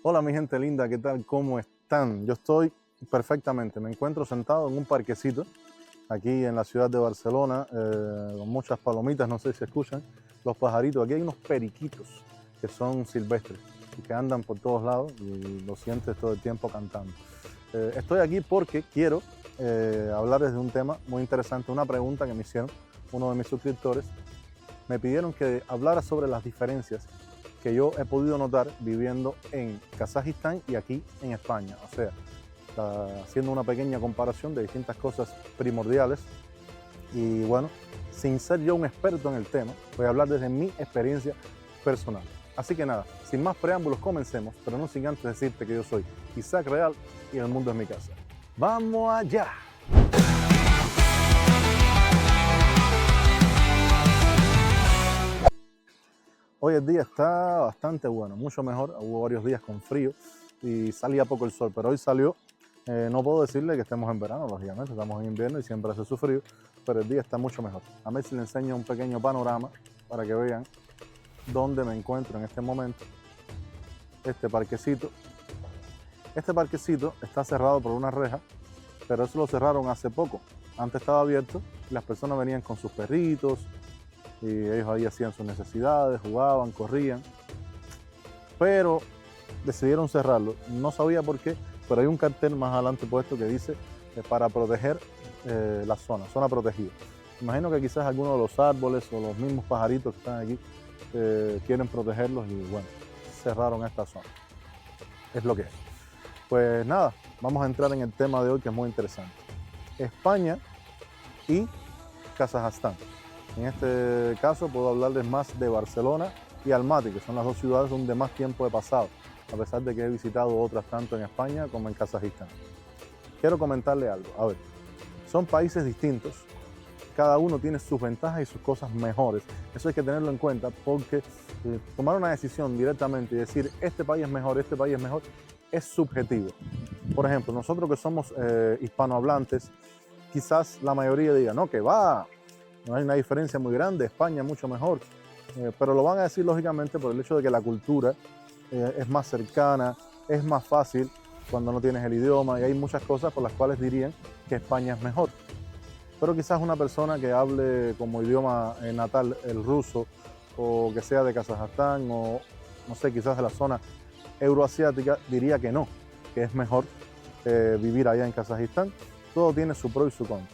Hola mi gente linda, ¿qué tal? ¿Cómo están? Yo estoy perfectamente, me encuentro sentado en un parquecito aquí en la ciudad de Barcelona, con muchas palomitas, no sé si escuchan, los pajaritos. Aquí hay unos periquitos que son silvestres y que andan por todos lados y los sientes todo el tiempo cantando. Estoy aquí porque quiero hablarles de un tema muy interesante, una pregunta que me hicieron uno de mis suscriptores. Me pidieron que hablara sobre las diferencias que yo he podido notar viviendo en Kazajistán y aquí en España. O sea, haciendo una pequeña comparación de distintas cosas primordiales. Y bueno, sin ser yo un experto en el tema, voy a hablar desde mi experiencia personal. Así que nada, sin más preámbulos, comencemos, pero no sin antes decirte que yo soy Isaac Real y el mundo es mi casa. ¡Vamos allá! Hoy el día está bastante bueno, mucho mejor. Hubo varios días con frío y salía poco el sol, pero hoy salió. No puedo decirle que estemos en verano, lógicamente, estamos en invierno y siempre hace su frío, pero el día está mucho mejor. A ver si le enseño un pequeño panorama para que vean dónde me encuentro en este momento. Este parquecito. Este parquecito está cerrado por una reja, pero eso lo cerraron hace poco. Antes estaba abierto y las personas venían con sus perritos y ellos ahí hacían sus necesidades, jugaban, corrían, pero decidieron cerrarlo. No sabía por qué, pero hay un cartel más adelante puesto que dice para proteger la zona protegida. Imagino que quizás algunos de los árboles o los mismos pajaritos que están aquí quieren protegerlos y bueno, cerraron esta zona. Es lo que es. Pues nada, vamos a entrar en el tema de hoy que es muy interesante. España y Kazajstán. En este caso puedo hablarles más de Barcelona y Almaty, que son las dos ciudades donde más tiempo he pasado, a pesar de que he visitado otras tanto en España como en Kazajistán. Quiero comentarle algo. A ver, son países distintos, cada uno tiene sus ventajas y sus cosas mejores. Eso hay que tenerlo en cuenta porque tomar una decisión directamente y decir este país es mejor, es subjetivo. Por ejemplo, nosotros que somos hispanohablantes, quizás la mayoría diga, no, que va, no hay una diferencia muy grande, España es mucho mejor, pero lo van a decir lógicamente por el hecho de que la cultura es más cercana, es más fácil cuando no tienes el idioma y hay muchas cosas por las cuales dirían que España es mejor. Pero quizás una persona que hable como idioma natal el ruso o que sea de Kazajstán o no sé, quizás de la zona euroasiática diría que no, que es mejor vivir allá en Kazajistán. Todo tiene su pro y su contra.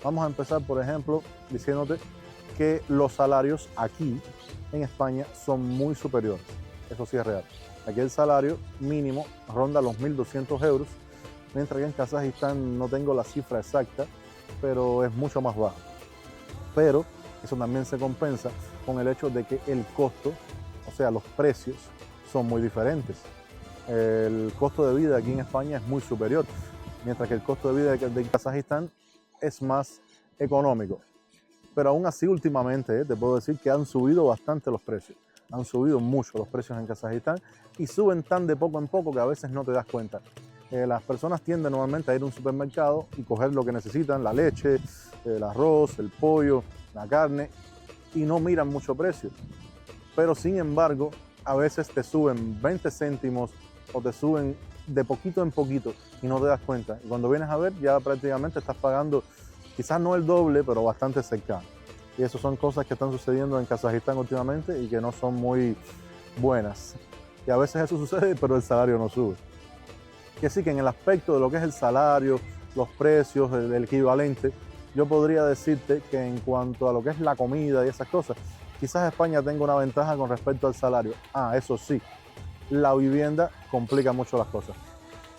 Vamos a empezar, por ejemplo, diciéndote que los salarios aquí en España son muy superiores. Eso sí es real. Aquí el salario mínimo ronda los 1.200 euros, mientras que en Kazajistán no tengo la cifra exacta, pero es mucho más bajo. Pero eso también se compensa con el hecho de que el costo, o sea, los precios, son muy diferentes. El costo de vida aquí en España es muy superior, mientras que el costo de vida de Kazajistán es más económico. Pero aún así, últimamente, te puedo decir que han subido bastante los precios. Han subido mucho los precios en Kazajistán y suben tan de poco en poco que a veces no te das cuenta. Las personas tienden normalmente a ir a un supermercado y coger lo que necesitan, la leche, el arroz, el pollo, la carne, y no miran mucho precio. Pero sin embargo, a veces te suben 20 céntimos o te suben de poquito en poquito y no te das cuenta. Y cuando vienes a ver, ya prácticamente estás pagando quizás no el doble, pero bastante cercano. Y eso son cosas que están sucediendo en Kazajistán últimamente y que no son muy buenas. Y a veces eso sucede, pero el salario no sube. Que sí, que en el aspecto de lo que es el salario, los precios, el equivalente, yo podría decirte que en cuanto a lo que es la comida y esas cosas, quizás España tenga una ventaja con respecto al salario. Eso sí, la vivienda complica mucho las cosas.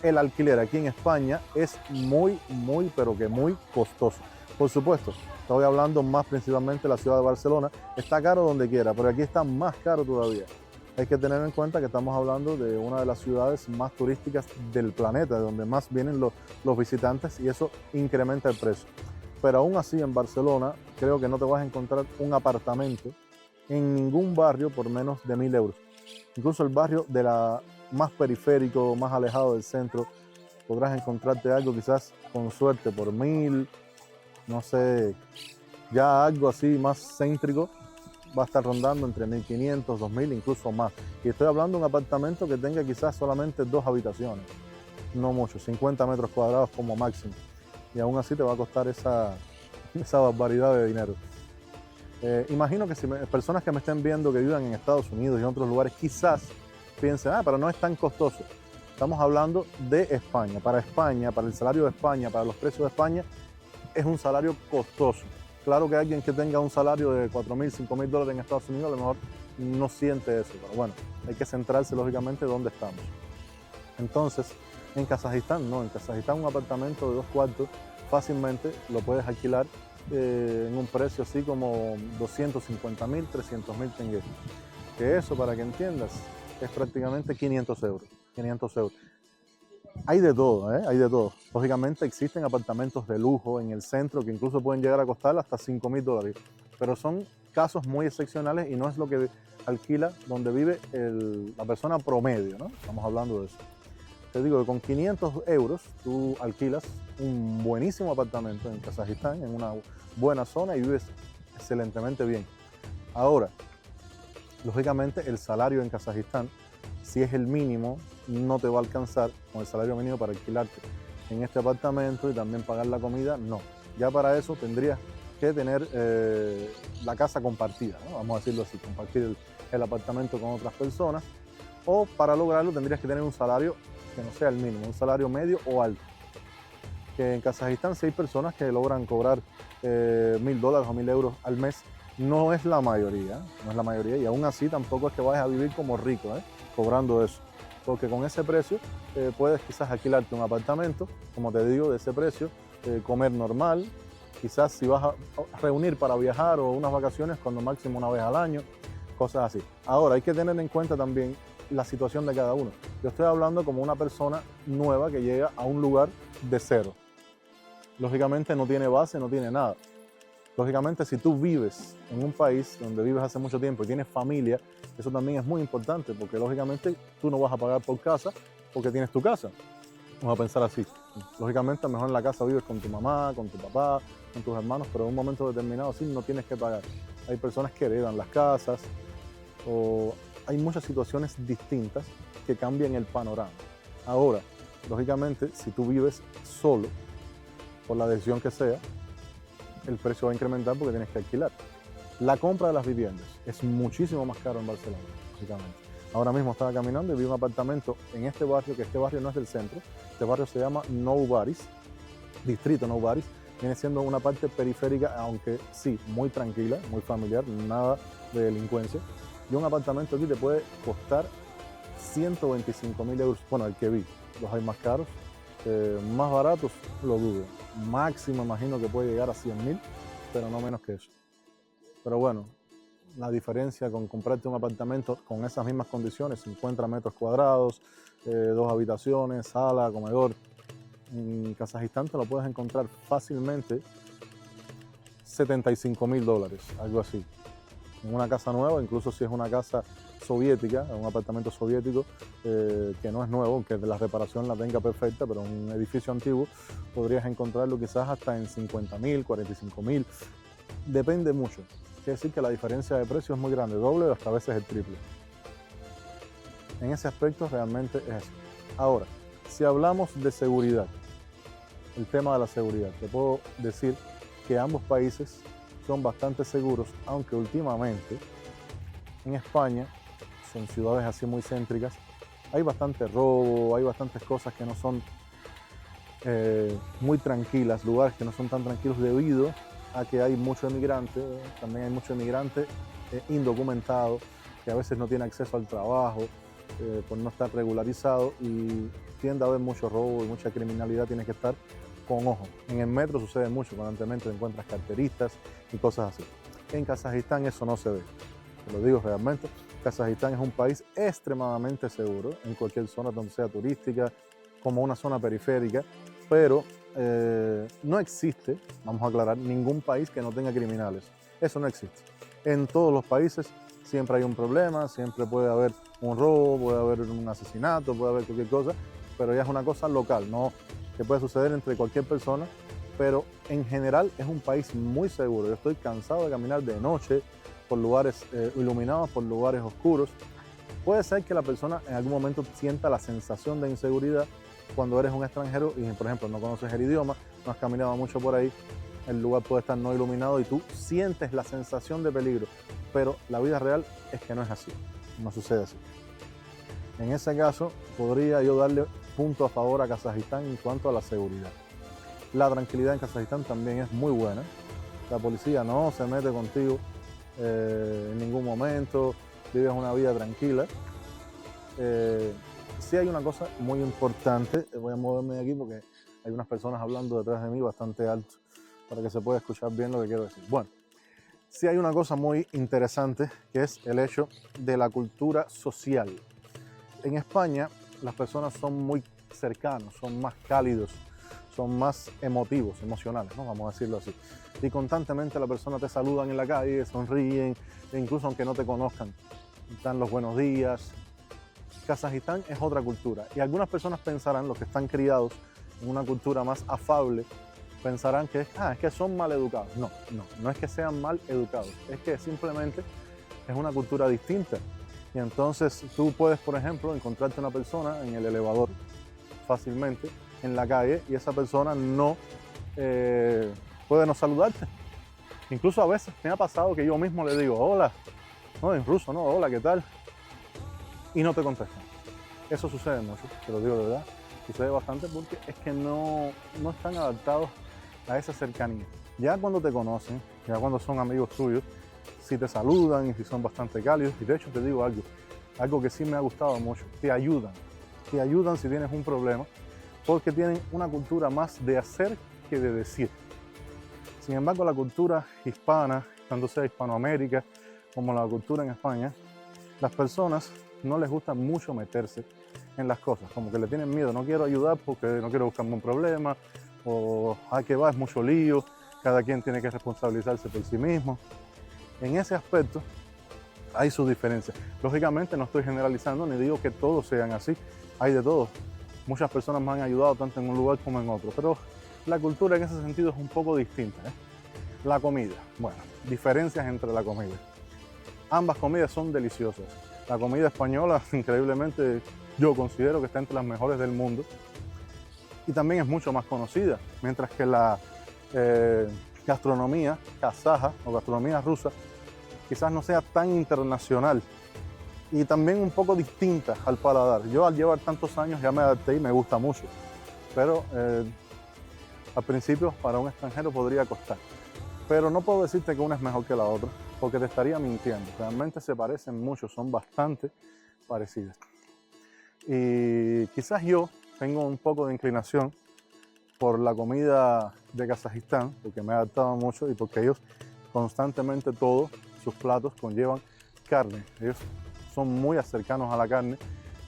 El alquiler aquí en España es muy, pero que muy costoso. Por supuesto, estoy hablando más principalmente de la ciudad de Barcelona. Está caro donde quiera, pero aquí está más caro todavía. Hay que tener en cuenta que estamos hablando de una de las ciudades más turísticas del planeta, de donde más vienen los visitantes y eso incrementa el precio. Pero aún así en Barcelona creo que no te vas a encontrar un apartamento en ningún barrio por menos de 1.000 euros. Incluso el barrio de la más periférico, más alejado del centro, podrás encontrarte algo quizás con suerte por 1.000, no sé, ya algo así más céntrico, va a estar rondando entre 1.500, 2.000, incluso más. Y estoy hablando de un apartamento que tenga quizás solamente 2 habitaciones, no mucho, 50 metros cuadrados como máximo. Y aún así te va a costar esa barbaridad de dinero. Imagino que si personas que me estén viendo que vivan en Estados Unidos y en otros lugares quizás piensen, pero no es tan costoso. Estamos hablando de España. Para España, para el salario de España, para los precios de España, es un salario costoso. Claro que alguien que tenga un salario de 4.000, 5.000 dólares en Estados Unidos a lo mejor no siente eso, pero bueno, hay que centrarse lógicamente donde estamos. Entonces, en Kazajistán no, en Kazajistán un apartamento de 2 cuartos fácilmente lo puedes alquilar en un precio así como 250.000, 300.000 tengues. Que eso, para que entiendas, es prácticamente 500 euros. 500 euros. Hay de todo, hay de todo. Lógicamente existen apartamentos de lujo en el centro que incluso pueden llegar a costar hasta 5.000 dólares. Pero son casos muy excepcionales y no es lo que alquila donde vive la persona promedio, ¿no? Estamos hablando de eso. Te digo que con 500 euros tú alquilas un buenísimo apartamento en Kazajistán, en una buena zona y vives excelentemente bien. Ahora, lógicamente el salario en Kazajistán, si es el mínimo, no te va a alcanzar con el salario mínimo para alquilarte en este apartamento y también pagar la comida, no. Ya para eso tendrías que tener la casa compartida, ¿no? Vamos a decirlo así, compartir el apartamento con otras personas, o para lograrlo tendrías que tener un salario que no sea el mínimo, un salario medio o alto. Que en Kazajistán si hay personas que logran cobrar 1.000 dólares o 1.000 euros al mes, no es la mayoría, y aún así tampoco es que vayas a vivir como rico, cobrando eso. Porque con ese precio puedes quizás alquilarte un apartamento, como te digo, de ese precio, comer normal, quizás si vas a reunir para viajar o unas vacaciones, cuando máximo una vez al año, cosas así. Ahora hay que tener en cuenta también la situación de cada uno. Yo estoy hablando como una persona nueva que llega a un lugar de cero. Lógicamente no tiene base, no tiene nada. Lógicamente, si tú vives en un país donde vives hace mucho tiempo y tienes familia, eso también es muy importante, porque lógicamente tú no vas a pagar por casa porque tienes tu casa. Vamos a pensar así. Lógicamente, a lo mejor en la casa vives con tu mamá, con tu papá, con tus hermanos, pero en un momento determinado sí no tienes que pagar. Hay personas que heredan las casas o hay muchas situaciones distintas que cambian el panorama. Ahora, lógicamente, si tú vives solo, por la decisión que sea, el precio va a incrementar porque tienes que alquilar. La compra de las viviendas es muchísimo más caro en Barcelona, básicamente. Ahora mismo estaba caminando y vi un apartamento en este barrio, que este barrio no es del centro, este barrio se llama Nou Barris, distrito Nou Barris, viene siendo una parte periférica, aunque sí, muy tranquila, muy familiar, nada de delincuencia. Y un apartamento aquí te puede costar 125.000 euros, bueno, el que vi, los hay más caros, más baratos, lo dudo. Máximo imagino que puede llegar a 100.000, pero no menos que eso. Pero bueno, la diferencia con comprarte un apartamento con esas mismas condiciones, 50 metros cuadrados, 2 habitaciones, sala, comedor, en Kazajistán te lo puedes encontrar fácilmente 75.000 dólares, algo así. En una casa nueva, incluso si es una casa soviética, un apartamento soviético que no es nuevo, que la reparación la tenga perfecta, pero un edificio antiguo, podrías encontrarlo quizás hasta en 50.000, 45.000, depende mucho. Quiere decir que la diferencia de precio es muy grande, doble o hasta a veces el triple. En ese aspecto realmente es eso. Ahora, si hablamos de seguridad, el tema de la seguridad, te puedo decir que ambos países son bastante seguros, aunque últimamente en España, son ciudades así muy céntricas, hay bastante robo, hay bastantes cosas que no son muy tranquilas, lugares que no son tan tranquilos debido a que hay mucho emigrante, también hay mucho emigrante indocumentado, que a veces no tiene acceso al trabajo por no estar regularizado y tiende a haber mucho robo y mucha criminalidad, tienes que estar con ojo. En el metro sucede mucho, constantemente encuentras carteristas y cosas así. En Kazajistán eso no se ve, te lo digo realmente. Kazajistán es un país extremadamente seguro en cualquier zona donde sea turística, como una zona periférica, pero no existe, vamos a aclarar, ningún país que no tenga criminales. Eso no existe. En todos los países siempre hay un problema, siempre puede haber un robo, puede haber un asesinato, puede haber cualquier cosa, pero ya es una cosa local, no que puede suceder entre cualquier persona, pero en general es un país muy seguro. Yo estoy cansado de caminar de noche por lugares iluminados, por lugares oscuros. Puede ser que la persona en algún momento sienta la sensación de inseguridad cuando eres un extranjero y, por ejemplo, no conoces el idioma, no has caminado mucho por ahí, el lugar puede estar no iluminado y tú sientes la sensación de peligro, pero la vida real es que no es así, no sucede así. En ese caso, podría yo darle punto a favor a Kazajistán en cuanto a la seguridad. La tranquilidad en Kazajistán también es muy buena. La policía no se mete contigo en ningún momento, vives una vida tranquila. Sí hay una cosa muy importante, voy a moverme de aquí porque hay unas personas hablando detrás de mí bastante alto para que se pueda escuchar bien lo que quiero decir. Bueno, sí hay una cosa muy interesante que es el hecho de la cultura social. En España las personas son muy cercanos, son más cálidos, son más emotivos, emocionales, ¿no? Vamos a decirlo así. Y constantemente las personas te saludan en la calle, sonríen, e incluso aunque no te conozcan, dan los buenos días. Kazajistán es otra cultura y algunas personas pensarán, los que están criados en una cultura más afable, pensarán que es que son mal educados. No es que sean mal educados, es que simplemente es una cultura distinta. Y entonces tú puedes, por ejemplo, encontrarte una persona en el elevador fácilmente, en la calle, y esa persona no puede no saludarte. Incluso a veces me ha pasado que yo mismo le digo, hola, no, en ruso, no, hola, ¿qué tal? Y no te contestan. Eso sucede mucho, te lo digo de verdad, sucede bastante porque es que no están adaptados a esa cercanía. Ya cuando te conocen, ya cuando son amigos tuyos, si te saludan y si son bastante cálidos, y de hecho te digo algo que sí me ha gustado mucho, te ayudan si tienes un problema, porque tienen una cultura más de hacer que de decir. Sin embargo, la cultura hispana, tanto sea Hispanoamérica como la cultura en España, las personas no les gusta mucho meterse en las cosas, como que le tienen miedo, no quiero ayudar porque no quiero buscarme un problema, o que va, es mucho lío, cada quien tiene que responsabilizarse por sí mismo. En ese aspecto hay sus diferencias. Lógicamente no estoy generalizando ni digo que todos sean así, hay de todo. Muchas personas me han ayudado tanto en un lugar como en otro, pero la cultura en ese sentido es un poco distinta. La comida, bueno, diferencias entre la comida. Ambas comidas son deliciosas. La comida española, increíblemente, yo considero que está entre las mejores del mundo y también es mucho más conocida, mientras que la gastronomía kazaja o gastronomía rusa quizás no sea tan internacional y también un poco distinta al paladar. Yo al llevar tantos años ya me adapté y me gusta mucho, pero al principio para un extranjero podría costar. Pero no puedo decirte que una es mejor que la otra, porque te estaría mintiendo. Realmente se parecen mucho, son bastante parecidas. Y quizás yo tengo un poco de inclinación por la comida de Kazajistán, porque me he adaptado mucho y porque ellos constantemente todos sus platos conllevan carne. Ellos son muy cercanos a la carne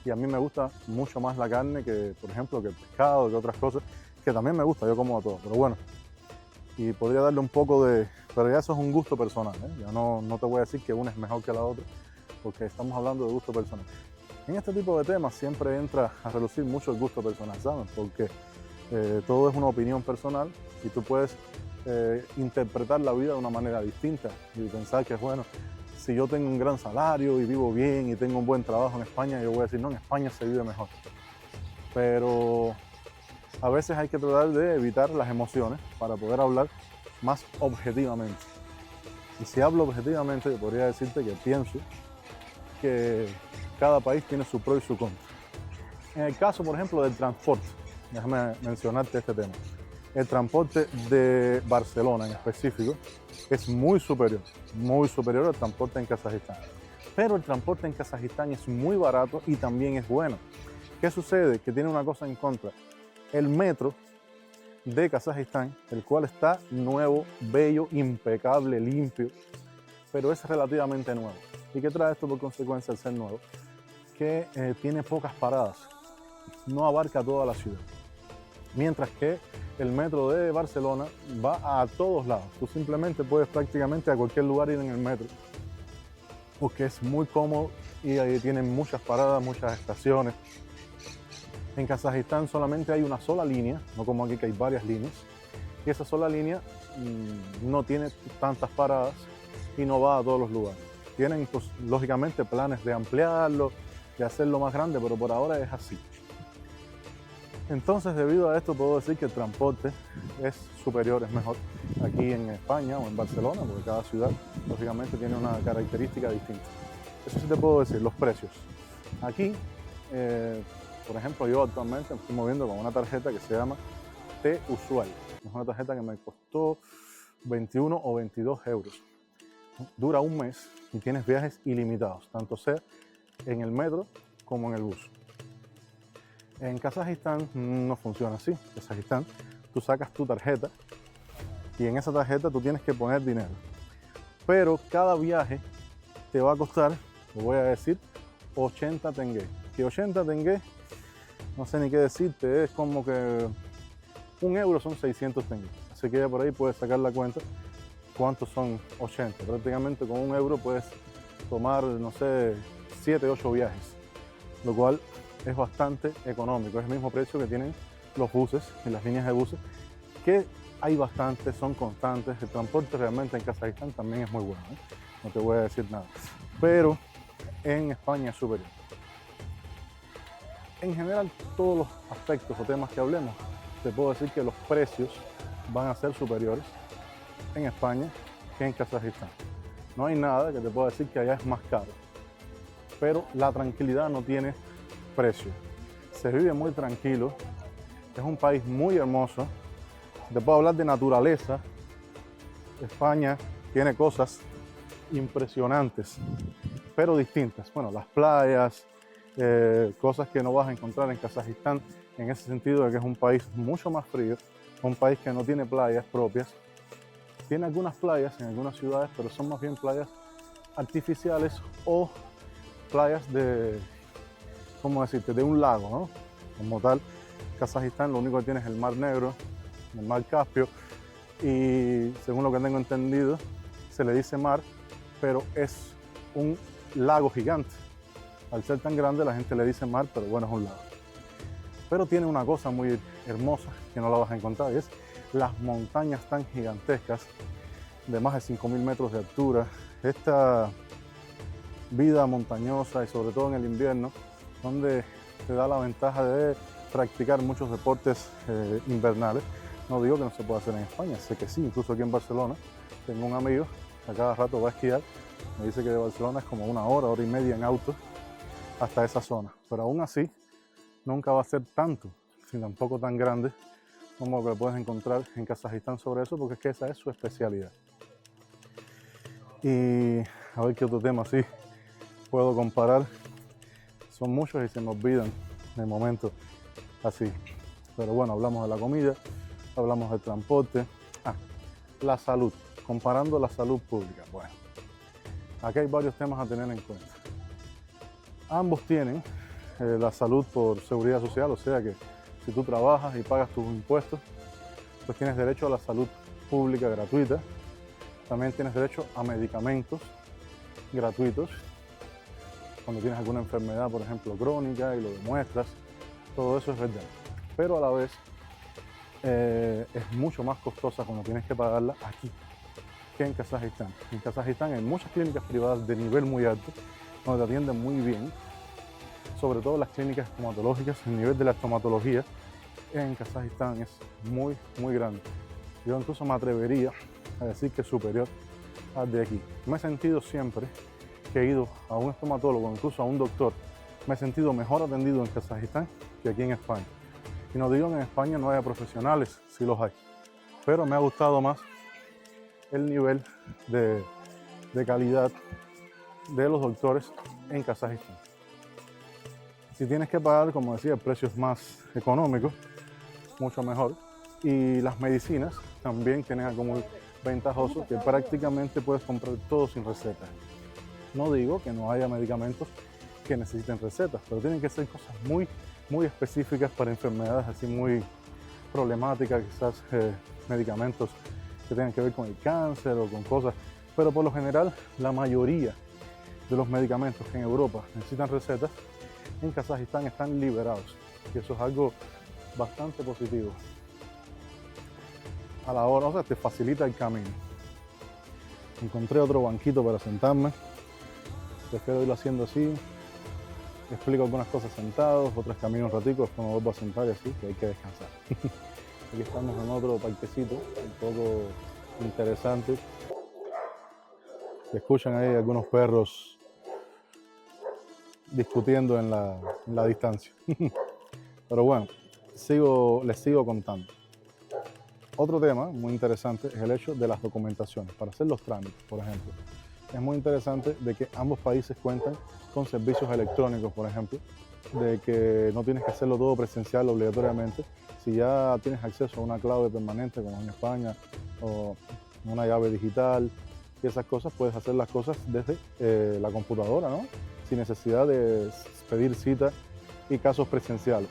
y a mí me gusta mucho más la carne que, por ejemplo, que el pescado, que otras cosas, que también me gusta, yo como todo, pero bueno. Y podría darle un poco de... Pero ya eso es un gusto personal, ¿eh? Ya no te voy a decir que una es mejor que la otra, porque estamos hablando de gusto personal. En este tipo de temas siempre entra a relucir mucho el gusto personal, ¿sabes? Porque todo es una opinión personal y tú puedes interpretar la vida de una manera distinta y pensar que, bueno, si yo tengo un gran salario y vivo bien y tengo un buen trabajo en España, yo voy a decir, no, en España se vive mejor. Pero a veces hay que tratar de evitar las emociones para poder hablar más objetivamente. Y si hablo objetivamente, yo podría decirte que pienso que cada país tiene su pro y su contra. En el caso, por ejemplo, del transporte, déjame mencionarte este tema. El transporte de Barcelona en específico es muy superior al transporte en Kazajistán. Pero el transporte en Kazajistán es muy barato y también es bueno. ¿Qué sucede? Que tiene una cosa en contra. El metro de Kazajistán, el cual está nuevo, bello, impecable, limpio, pero es relativamente nuevo. ¿Y qué trae esto por consecuencia al ser nuevo? Que tiene pocas paradas, no abarca toda la ciudad. Mientras que el metro de Barcelona va a todos lados. Tú simplemente puedes prácticamente a cualquier lugar ir en el metro, porque es muy cómodo y ahí tienen muchas paradas, muchas estaciones. En Kazajistán solamente hay una sola línea, no como aquí que hay varias líneas, y esa sola línea no tiene tantas paradas y no va a todos los lugares. Tienen, pues, lógicamente, planes de ampliarlo, de hacerlo más grande, pero por ahora es así. Entonces, debido a esto, puedo decir que el transporte es superior, es mejor aquí en España o en Barcelona, porque cada ciudad, lógicamente, tiene una característica distinta. Eso sí te puedo decir, los precios. Aquí, por ejemplo, yo actualmente me estoy moviendo con una tarjeta que se llama T-Usual. Es una tarjeta que me costó 21 o 22 euros. Dura un mes y tienes viajes ilimitados, tanto sea en el metro como en el bus. En Kazajistán no funciona así. En Kazajistán tú sacas tu tarjeta y en esa tarjeta tú tienes que poner dinero. Pero cada viaje te va a costar, te voy a decir, 80 tenge. Que 80 tenge, no sé ni qué decirte, es como que un euro son 600 tenge. Así que ya por ahí puedes sacar la cuenta cuántos son 80. Prácticamente con un euro puedes tomar, no sé, 7, 8 viajes, lo cual es bastante económico. Es el mismo precio que tienen los buses y las líneas de buses, que hay bastantes, son constantes. El transporte realmente en Kazajistán también es muy bueno, ¿eh? No te voy a decir nada. Pero en España es superior. En general, todos los aspectos o temas que hablemos, te puedo decir que los precios van a ser superiores en España que en Kazajistán. No hay nada que te pueda decir que allá es más caro, pero la tranquilidad no tiene precio. Se vive muy tranquilo, es un país muy hermoso. Te puedo hablar de naturaleza. España tiene cosas impresionantes, pero distintas. Bueno, las playas, cosas que no vas a encontrar en Kazajistán, en ese sentido de que es un país mucho más frío, un país que no tiene playas propias. Tiene algunas playas en algunas ciudades, pero son más bien playas artificiales o playas de, ¿cómo decirte?, de un lago, ¿no? Como tal, Kazajistán lo único que tiene es el Mar Negro, el Mar Caspio, y según lo que tengo entendido, se le dice mar, pero es un lago gigante. Al ser tan grande, la gente le dice mar, pero bueno, es un lago. Pero tiene una cosa muy hermosa que no la vas a encontrar, y es las montañas tan gigantescas de más de 5.000 metros de altura. Esta vida montañosa y sobre todo en el invierno, donde te da la ventaja de practicar muchos deportes invernales. No digo que no se pueda hacer en España, sé que sí, incluso aquí en Barcelona tengo un amigo que a cada rato va a esquiar. Me dice que de Barcelona es como una hora, hora y media en auto hasta esa zona, pero aún así nunca va a ser tanto, ni tampoco tan grande como lo que puedes encontrar en Kazajistán sobre eso, porque es que esa es su especialidad. Y a ver qué otro tema así puedo comparar. Son muchos y se me olvidan de momento así. Pero bueno, hablamos de la comida, hablamos del transporte. La salud, comparando la salud pública. Bueno, aquí hay varios temas a tener en cuenta. Ambos tienen la salud por seguridad social, o sea que si tú trabajas y pagas tus impuestos, pues tienes derecho a la salud pública gratuita. También tienes derecho a medicamentos gratuitos cuando tienes alguna enfermedad, por ejemplo, crónica, y lo demuestras. Todo eso es verdad. Pero a la vez es mucho más costosa cuando tienes que pagarla aquí que en Kazajistán. En Kazajistán hay muchas clínicas privadas de nivel muy alto, donde te atienden muy bien, sobre todo las clínicas estomatológicas. El nivel de la estomatología en Kazajistán es muy, muy grande. Yo incluso me atrevería a decir que es superior al de aquí. Me he sentido siempre que he ido a un estomatólogo, incluso a un doctor, me he sentido mejor atendido en Kazajistán que aquí en España. Y no digo que en España no haya profesionales, sí los hay, pero me ha gustado más el nivel de calidad de los doctores en Kazajistán. Si tienes que pagar, como decía, precios más económicos, mucho mejor. Y las medicinas también tienen algo muy ventajoso, que prácticamente puedes comprar todo sin receta. No digo que no haya medicamentos que necesiten recetas, pero tienen que ser cosas muy, muy específicas para enfermedades así muy problemáticas, quizás medicamentos que tengan que ver con el cáncer o con cosas. Pero por lo general, la mayoría de los medicamentos que en Europa necesitan recetas, en Kazajistán están liberados. Y eso es algo bastante positivo a la hora, o sea, te facilita el camino. Encontré otro banquito para sentarme. Prefiero irlo haciendo así. Explico algunas cosas sentados, otras camino un ratico, después me vuelvo a sentar y así, que hay que descansar. Aquí estamos en otro parquecito, un poco interesante. Se escuchan ahí algunos perros discutiendo en la distancia. Pero bueno, les sigo contando. Otro tema muy interesante es el hecho de las documentaciones. Para hacer los trámites, por ejemplo, es muy interesante de que ambos países cuentan con servicios electrónicos, por ejemplo, de que no tienes que hacerlo todo presencial obligatoriamente. Si ya tienes acceso a una clave permanente, como en España, o una llave digital y esas cosas, puedes hacer las cosas desde la computadora, ¿no? Sin necesidad de pedir cita y casos presenciales.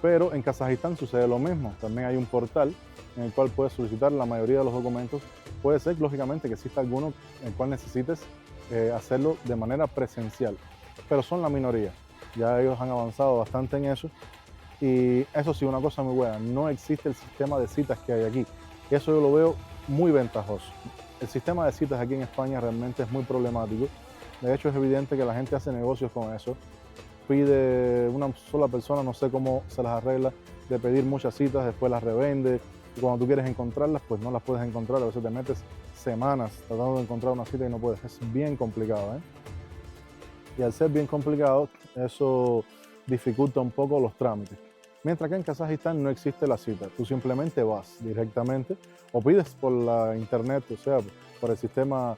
Pero en Kazajistán sucede lo mismo. También hay un portal en el cual puedes solicitar la mayoría de los documentos. Puede ser, lógicamente, que exista alguno en el cual necesites hacerlo de manera presencial, pero son la minoría. Ya ellos han avanzado bastante en eso. Y eso sí, una cosa muy buena, no existe el sistema de citas que hay aquí. Y eso yo lo veo muy ventajoso. El sistema de citas aquí en España realmente es muy problemático. De hecho, es evidente que la gente hace negocios con eso. Pide una sola persona, no sé cómo se las arregla, de pedir muchas citas, después las revende. Y cuando tú quieres encontrarlas, pues no las puedes encontrar. A veces te metes semanas tratando de encontrar una cita y no puedes. Es bien complicado, ¿eh? Y al ser bien complicado, eso dificulta un poco los trámites. Mientras que en Kazajistán no existe la cita. Tú simplemente vas directamente o pides por la internet, o sea, por el sistema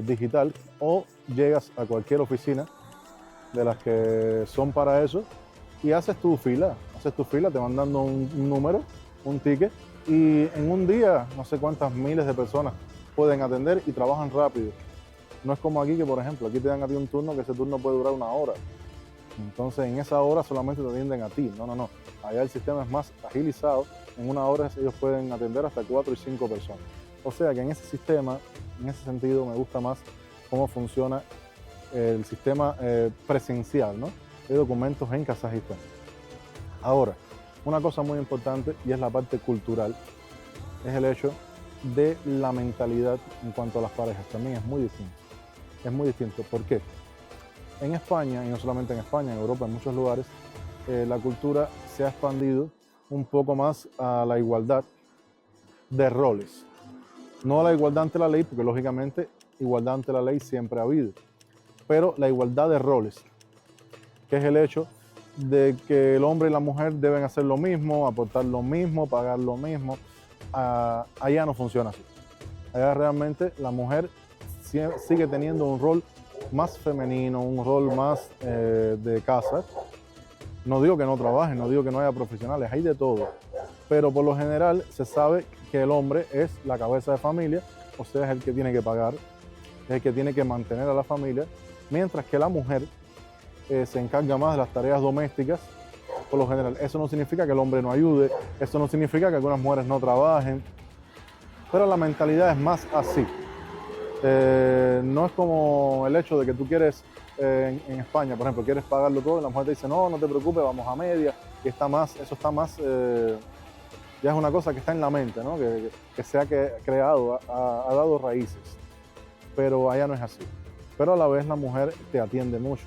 digital, o llegas a cualquier oficina de las que son para eso y haces tu fila, te van dando un número, un ticket, y en un día no sé cuántas miles de personas pueden atender y trabajan rápido. No es como aquí, que por ejemplo, aquí te dan a ti un turno, que ese turno puede durar una hora. Entonces en esa hora solamente te atienden a ti. No. Allá el sistema es más agilizado. En una hora ellos pueden atender hasta 4 y 5 personas. O sea que en ese sistema, en ese sentido, me gusta más cómo funciona el sistema presencial, ¿no? De documentos en Kazajistán. Ahora, una cosa muy importante, y es la parte cultural, es el hecho de la mentalidad en cuanto a las parejas. También es muy distinto. Es muy distinto. ¿Por qué? En España, y no solamente en España, en Europa, en muchos lugares, la cultura se ha expandido un poco más a la igualdad de roles. No a la igualdad ante la ley, porque lógicamente igualdad ante la ley siempre ha habido, pero la igualdad de roles, que es el hecho de que el hombre y la mujer deben hacer lo mismo, aportar lo mismo, pagar lo mismo. Allá no funciona así. Allá realmente la mujer sigue teniendo un rol más femenino, un rol más de casa. No digo que no trabajen, no digo que no haya profesionales, hay de todo. Pero por lo general se sabe que el hombre es la cabeza de familia, o sea, es el que tiene que pagar, es el que tiene que mantener a la familia, mientras que la mujer se encarga más de las tareas domésticas, por lo general. Eso no significa que el hombre no ayude, eso no significa que algunas mujeres no trabajen, pero la mentalidad es más así. No es como el hecho de que tú quieres, en España, por ejemplo, quieres pagarlo todo y la mujer te dice, no te preocupes, vamos a media, y eso está más, ya es una cosa que está en la mente, ¿no? que se ha creado, ha dado raíces, pero allá no es así. Pero a la vez la mujer te atiende mucho.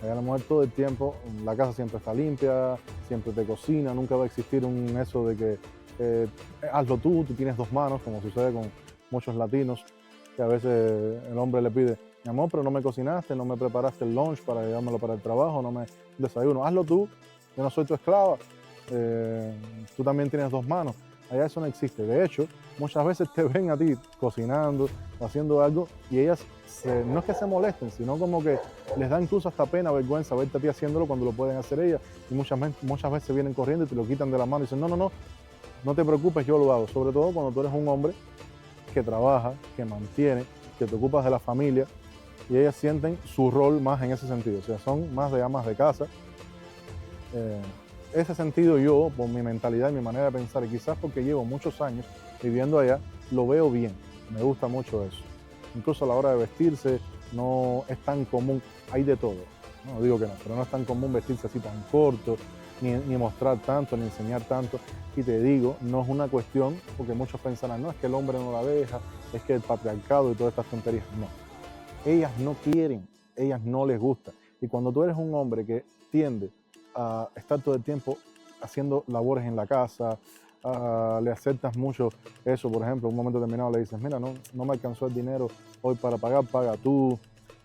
Allá la mujer todo el tiempo, la casa siempre está limpia, siempre te cocina, nunca va a existir eso de que hazlo tú tienes dos manos, como sucede con muchos latinos, que a veces el hombre le pide, mi amor, pero no me cocinaste, no me preparaste el lunch para llevármelo para el trabajo, no me desayuno, hazlo tú, yo no soy tu esclava, tú también tienes dos manos. Allá eso no existe. De hecho, muchas veces te ven a ti cocinando, haciendo algo, y ellas no es que se molesten, sino como que les da incluso hasta pena, vergüenza verte a ti haciéndolo cuando lo pueden hacer ellas, y muchas veces vienen corriendo y te lo quitan de la mano y dicen, no te preocupes, yo lo hago. Sobre todo cuando tú eres un hombre que trabaja, que mantiene, que te ocupas de la familia, y ellas sienten su rol más en ese sentido, o sea, son más de amas de casa. Ese sentido yo, por mi mentalidad y mi manera de pensar, y quizás porque llevo muchos años viviendo allá, lo veo bien, me gusta mucho eso. Incluso a la hora de vestirse no es tan común, hay de todo, no digo que no, pero no es tan común vestirse así tan corto, ni mostrar tanto, ni enseñar tanto. Y te digo, no es una cuestión, porque muchos pensarán, no, es que el hombre no la deja, es que el patriarcado y todas estas tonterías, no. Ellas no quieren, ellas no les gusta. Y cuando tú eres un hombre que tiende a estar todo el tiempo haciendo labores en la casa, le aceptas mucho eso, por ejemplo, en un momento determinado le dices, mira, no me alcanzó el dinero hoy para pagar, paga tú,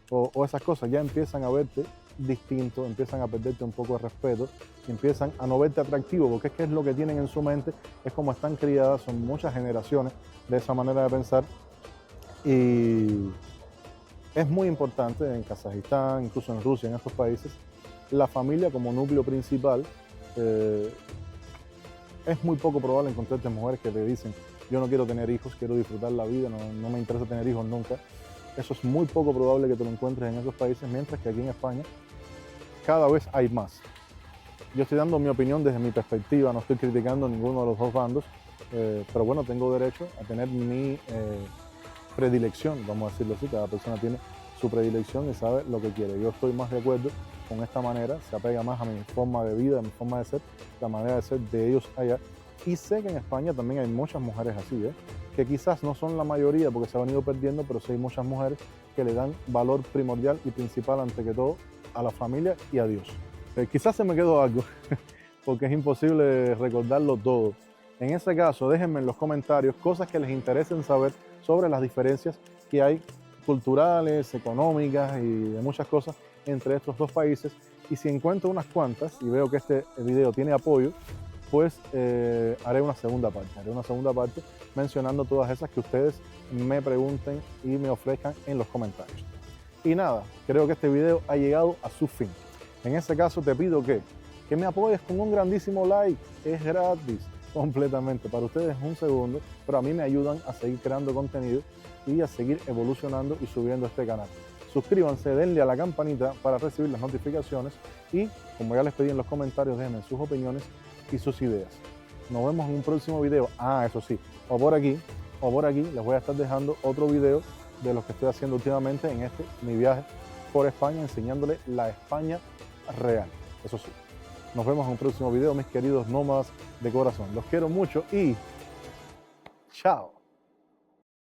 o esas cosas, ya empiezan a verte distinto, empiezan a perderte un poco de respeto, empiezan a no verte atractivo, porque es que es lo que tienen en su mente, es como están criadas, son muchas generaciones de esa manera de pensar, y es muy importante en Kazajistán, incluso en Rusia, en estos países, la familia como núcleo principal. Es muy poco probable encontrarte mujeres que te dicen, yo no quiero tener hijos, quiero disfrutar la vida, no me interesa tener hijos nunca. Eso es muy poco probable que te lo encuentres en esos países, mientras que aquí en España cada vez hay más. Yo estoy dando mi opinión desde mi perspectiva, no estoy criticando ninguno de los dos bandos, pero bueno, tengo derecho a tener mi predilección, vamos a decirlo así, cada persona tiene su predilección y sabe lo que quiere. Yo estoy más de acuerdo con esta manera, se apega más a mi forma de vida, a mi forma de ser, la manera de ser de ellos allá. Y sé que en España también hay muchas mujeres así, que quizás no son la mayoría porque se han ido perdiendo, pero sí hay muchas mujeres que le dan valor primordial y principal ante que todo a la familia y a Dios. Quizás se me quedó algo, porque es imposible recordarlo todo. En ese caso, déjenme en los comentarios cosas que les interesen saber sobre las diferencias que hay culturales, económicas y de muchas cosas entre estos dos países. Y si encuentro unas cuantas y veo que este video tiene apoyo, pues haré una segunda parte mencionando todas esas que ustedes me pregunten y me ofrezcan en los comentarios. Y nada, creo que este video ha llegado a su fin. En ese caso te pido que me apoyes con un grandísimo like, es gratis completamente, para ustedes es un segundo, pero a mí me ayudan a seguir creando contenido y a seguir evolucionando y subiendo este canal. Suscríbanse, denle a la campanita para recibir las notificaciones y, como ya les pedí en los comentarios, déjenme sus opiniones y sus ideas. Nos vemos en un próximo video. Eso sí, o por aquí les voy a estar dejando otro video de los que estoy haciendo últimamente en mi viaje por España, enseñándole la España real. Eso sí. Nos vemos en un próximo video, mis queridos nómadas de corazón. Los quiero mucho y chao.